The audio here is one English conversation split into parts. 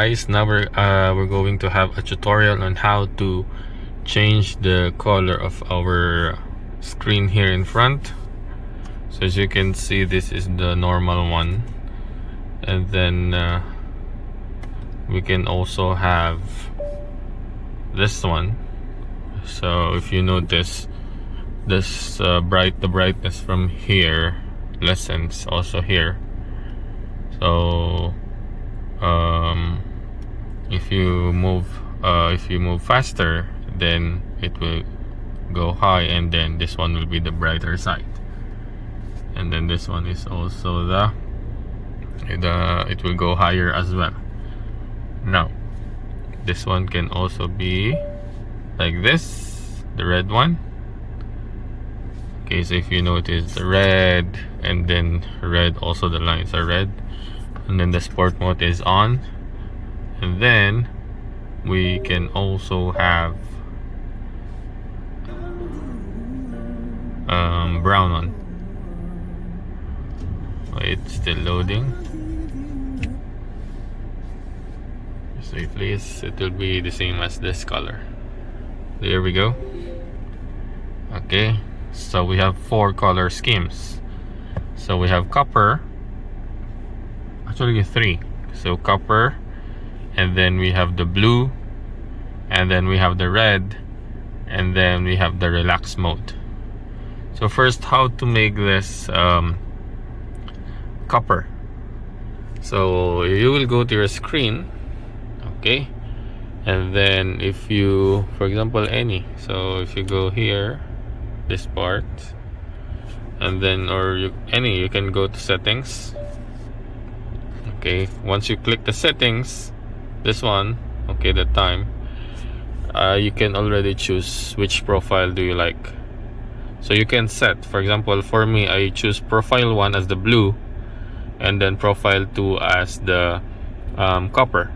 guys, now we're going to have a tutorial on how to change the color of our screen here in front. So as you can see, this is the normal one, and then we can also have this one. So if you notice, this the brightness from here lessens also here. So if you move faster, then it will go high, and then this one will be the brighter side, and then this one is also it will go higher as well. Now this one can also be like this, the red one. Okay, so if you notice the red, and then red also, the lines are red, and then the sport mode is on, and then we can also have brown one. It's still loading. So please, it will be the same as this color. There we go. Okay, so we have 4 color schemes. So we have copper, actually 3. So copper, and then we have the blue, and then we have the red, and then we have the relax mode. So first, how to make this copper. So you will go to your screen, okay, and then if you, for example, so if you go here, this part, and then you can go to settings. Okay, once you click the settings, this one, okay, the time, you can already choose which profile do you like. So you can set, for example, for me, I choose profile 1 as the blue, and then profile 2 as the copper.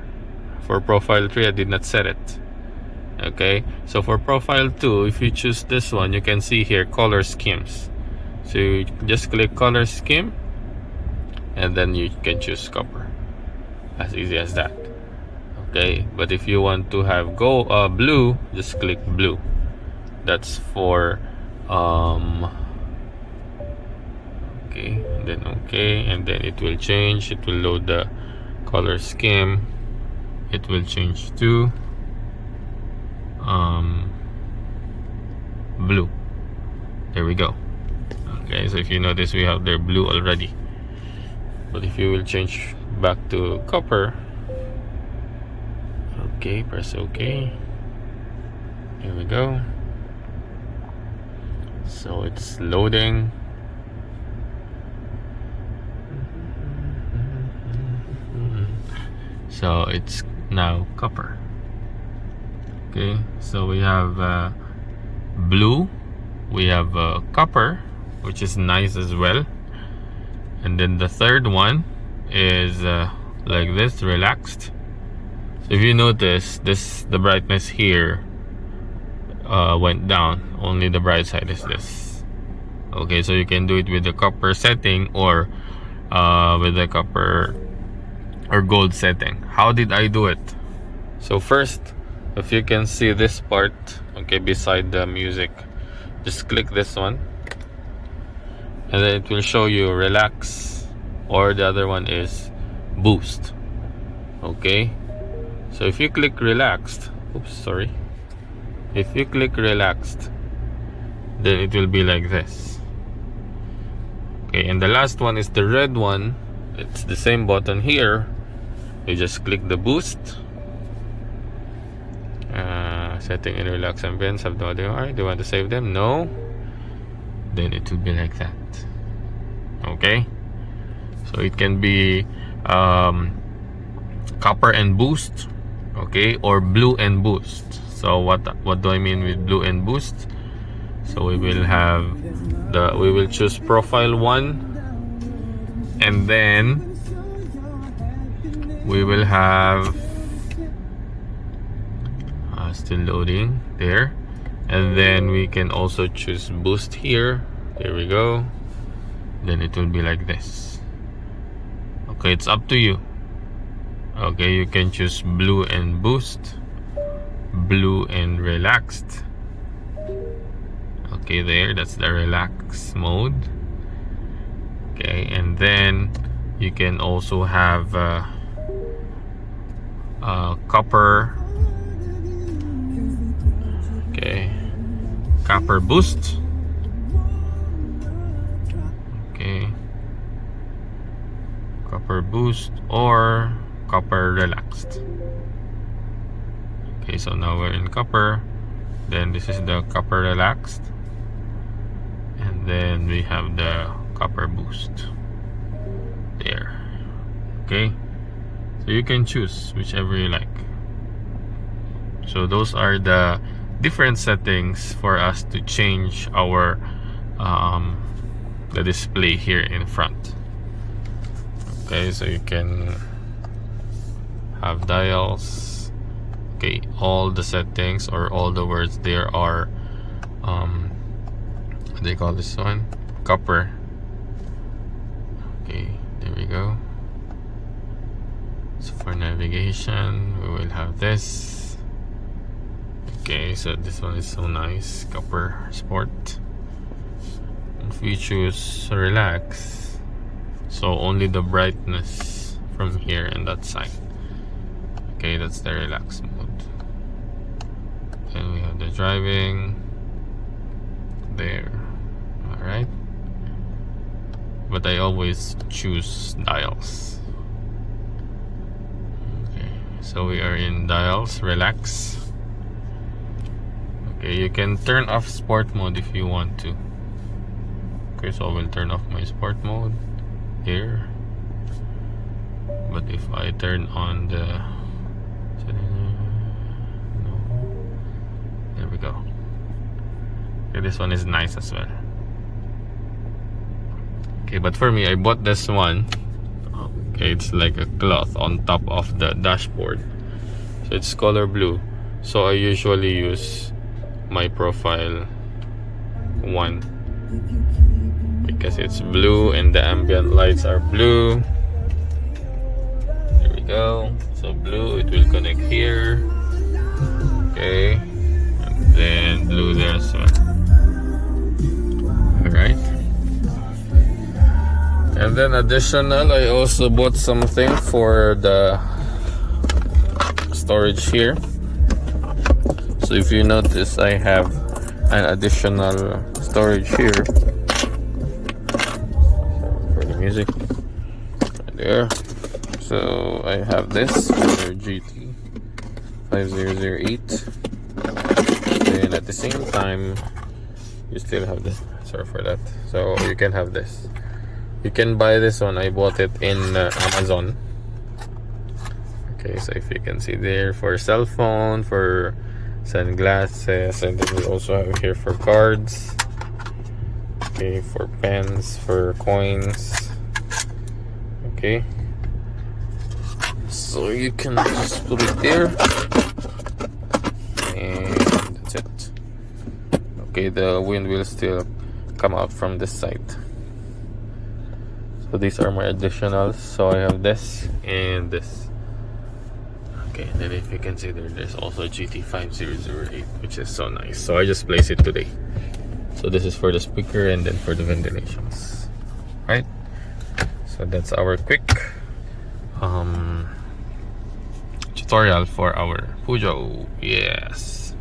For profile 3, I did not set it. Okay, so for profile 2, if you choose this one, you can see here color schemes. So you just click color scheme, and then you can choose copper. As easy as that. Okay, but if you want to have blue, just click blue. That's for okay, and then it will change. It will load the color scheme. It will change to blue. There we go. Okay, so if you notice, we have their blue already. But if you will change back to copper, okay, press OK. Here we go. So it's loading. So it's now copper. Okay, so we have blue, we have copper, which is nice as well, and then the third one is like this, relaxed. So if you notice, the brightness here went down, only the bright side is this. Okay, so you can do it with the copper setting, or with the copper or gold setting. How did I do it? So first, if you can see this part, okay, beside the music, just click this one, and then it will show you relax, or the other one is boost. Okay, so if you click relaxed, if you click relaxed, then it will be like this. Okay, and the last one is the red one. It's the same button here. You just click the boost, setting in relax ambience, have the audio. Alright, do you want to save them? No. Then it will be like that. Okay, so it can be copper and boost, okay, or blue and boost. So what do I mean with blue and boost? So we will have we will choose profile 1, and then we will have still loading there, and then we can also choose boost here. There we go. Then it will be like this. Okay, it's up to you. Okay, you can choose blue and boost, blue and relaxed. Okay, there, that's the relax mode. Okay, and then you can also have copper. Okay, copper boost. Okay, copper boost or copper relaxed. Okay, so now we're in copper. Then this is the copper relaxed, and then we have the copper boost there. Okay, so you can choose whichever you like. So those are the different settings for us to change our the display here in front. Okay, so you can have dials. Okay, all the settings or all the words there are what do you call this one? Copper. Okay, there we go. So for navigation we will have this. Okay, so this one is so nice, copper sport. If we choose relax, so only the brightness from here and that side. Okay, that's the relax mode. Then we have the driving there. Alright, but I always choose dials. Okay, so we are in dials, relax. Okay, you can turn off sport mode if you want to. Okay, so I will turn off my sport mode here. But if I turn on the no, there we go. Okay, this one is nice as well. Okay, but for me, I bought this one. Okay, it's like a cloth on top of the dashboard, so it's color blue. So I usually use my profile one because it's blue and the ambient lights are blue. There we go. So blue, it will connect here. Okay, and then blue there as well. Alright, and then additional, I also bought something for the storage here. So if you notice, I have an additional storage here for the music right there. So I have this for GT 5008, and at the same time you still have this. Sorry for that. So you can have this. You can buy this one. I bought it in Amazon. Okay, so if you can see there, for cell phone, for sunglasses, and then we also have here for cards. Okay, for pens, for coins. Okay, so you can just put it there, and that's it. Okay, the wind will still come out from this side. So these are my additionals. So I have this and this. Okay, and then if you can see there, there's also GT5008, which is so nice. So I just placed it today. So this is for the speaker and then for the ventilations. Right? So that's our quick tutorial for our Peugeot. Yes.